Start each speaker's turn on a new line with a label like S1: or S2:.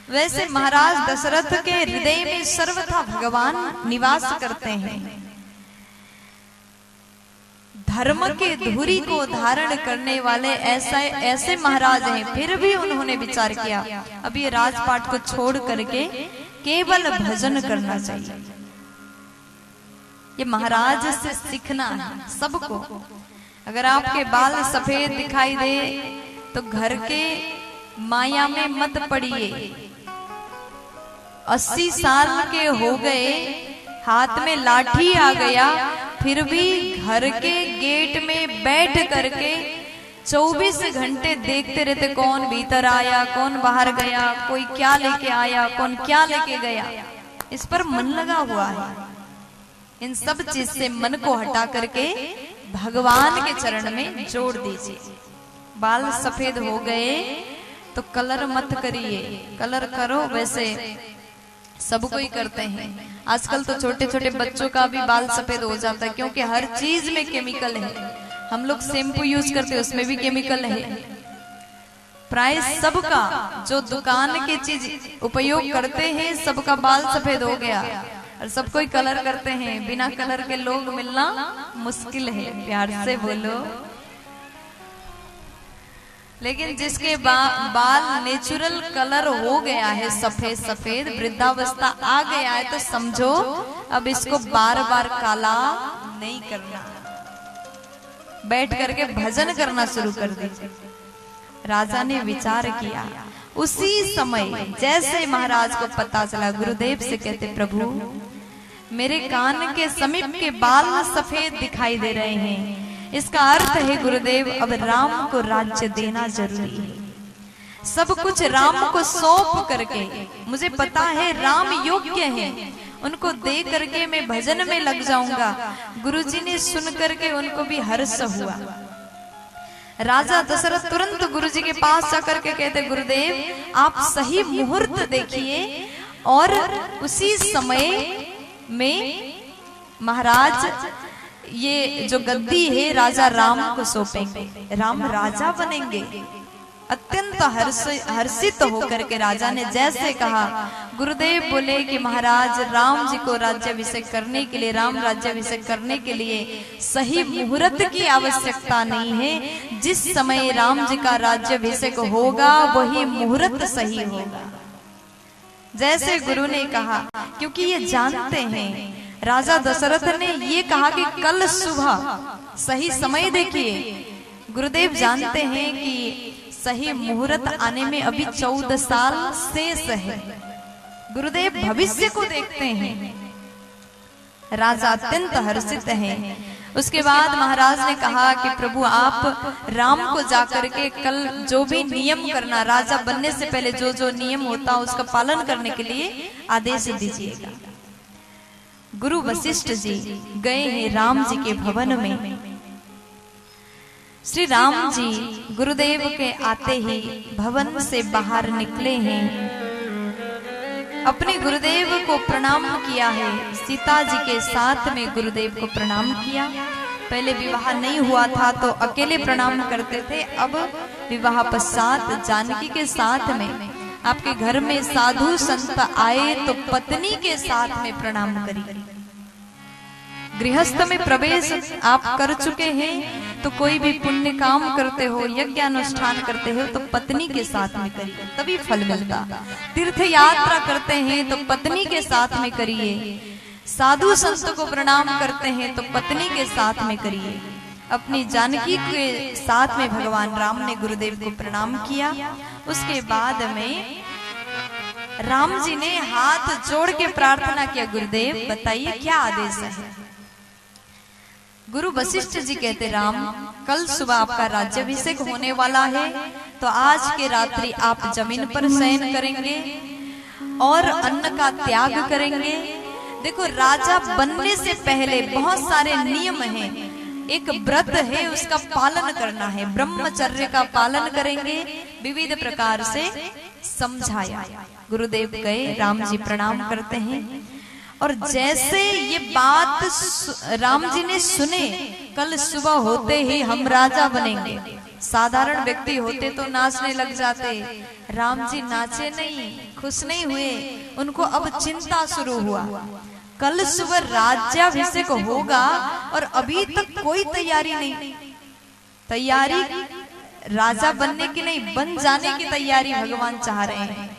S1: वैसे महाराज दशरथ के हृदय में सर्वथा भगवान निवास करते हैं। धर्म के धुरी को धारण करने वाले ऐसे महाराज हैं। फिर भी उन्होंने विचार किया अब ये राजपाट को छोड़ करके केवल भजन करना चाहिए। ये महाराज से सीखना है सबको। अगर आपके बाल सफेद दिखाई दे तो घर के माया में मत पड़िए। 80 साल के हो गए, हाथ में लाठी आ गया, फिर भी घर के गेट में बैठ करके 24 घंटे देखते रहते कौन भीतर आया, कौन बाहर गया, कोई क्या लेके आया, कौन क्या लेके गया। इस पर मन लगा हुआ है। इन सब चीज से मन को हटा करके भगवान के चरण में जोड़ दीजिए। बाल सफेद हो गए तो कलर मत करिए, कलर करो वैसे सब कोई करते हैं। आजकल तो छोटे छोटे बच्चों का भी बाल सफेद हो जाता है, क्योंकि हर चीज में केमिकल है। हम लोग शैम्पू यूज करते हैं उसमें भी केमिकल है। प्राय सबका जो दुकान की चीज उपयोग करते हैं सबका बाल सफेद हो गया, और सब कोई कलर करते हैं। बिना कलर के लोग मिलना मुश्किल है। प्यार से बोलो। लेकिन जिसके बाल नेचुरल कलर हो गया है, सफेद सफेद, वृद्धावस्था आ गया है, तो समझो अब इसको बार बार काला नहीं करना। बैठ करके भजन करना शुरू कर दीजिए। राजा ने विचार किया। उसी समय जैसे महाराज को पता चला, गुरुदेव से कहते प्रभु मेरे कान के समीप के बाल सफेद दिखाई दे रहे हैं। इसका अर्थ है गुरुदेव अब राम को राज्य देना जरूरी है। सब कुछ राम को सौंप करके, मुझे पता है राम योग्य हैं, उनको दे करके मैं भजन में लग जाऊंगा। गुरुजी ने सुन करके उनको भी हर्ष हुआ। राजा दशरथ तुरंत गुरुजी के पास जाकर के कहते गुरुदेव आप सही मुहूर्त देखिए और उसी समय में महाराज ये जो गद्दी है राजा राम को सौंपेंगे, राम राजा बनेंगे। अत्यंत हर्षित होकर के राजा ने जैसे कहा, गुरुदेव बोले कि महाराज राम जी को राज्याभिषेक करने के लिए, राम राज्याभिषेक करने के लिए सही मुहूर्त की आवश्यकता नहीं है। जिस समय राम जी का राज्याभिषेक होगा वही मुहूर्त सही होगा। जैसे गुरु ने कहा, क्योंकि ये जानते हैं राजा दशरथ ने ये कहा कि कल सुबह सही समय देखिए। गुरुदेव जानते हैं कि सही मुहूर्त आने में अभी 14 साल शेष है। गुरुदेव भविष्य को देखते हैं। राजा अत्यंत हर्षित हैं। उसके बाद महाराज ने कहा कि प्रभु आप राम को जाकर के कल जो भी नियम करना, राजा बनने से पहले जो जो नियम होता उसका पालन करने के लिए आदेश दीजिएगा। गुरु वशिष्ठ जी गए हैं राम जी के भवन में। श्री राम जी गुरुदेव के आते ही भवन से बाहर निकले हैं। अपने गुरुदेव को प्रणाम किया है। सीता जी के साथ में गुरुदेव को प्रणाम किया। पहले विवाह नहीं हुआ था तो अकेले प्रणाम करते थे, अब विवाह पश्चात जानकी के साथ में, आपके घर में साधु संत आए तो पत्नी के साथ में प्रणाम करिए। गृहस्थ में प्रवेश आप कर चुके हैं तो कोई भी पुण्य काम करते हो, यज्ञ अनुष्ठान करते हो तो पत्नी के साथ में करिए, तभी फल मिलता। तीर्थ यात्रा करते हैं तो पत्नी के साथ में करिए। साधु संत को प्रणाम करते हैं तो पत्नी के साथ में करिए। अपनी जानकी के साथ में भगवान राम ने गुरुदेव को प्रणाम किया। उसके बाद में राम जी ने हाथ जोड़ के प्रार्थना किया, गुरुदेव बताइए क्या आदेश है। गुरु वशिष्ठ जी कहते, राम कल सुबह आपका राज्याभिषेक होने वाला है तो आज के रात्रि आप जमीन पर शयन करेंगे और अन्न का त्याग करेंगे। देखो राजा बनने से पहले बहुत सारे नियम हैं। एक व्रत है उसका पालन करना है, ब्रह्मचर्य का पालन करेंगे। विविध प्रकार से समझाया। गुरुदेव गए, राम जी प्रणाम करते हैं और जैसे ये बात राम जी ने सुने, कल सुबह होते ही हम राजा बनेंगे, साधारण व्यक्ति होते तो नाचने लग जाते। राम जी नाचे नहीं, खुश नहीं हुए, उनको अब चिंता शुरू हुआ। कल सुबह राज्याभिषेक होगा और अभी तक कोई तैयारी नहीं। तैयारी राजा बनने की नहीं, बन जाने की तैयारी भगवान चाह रहे हैं।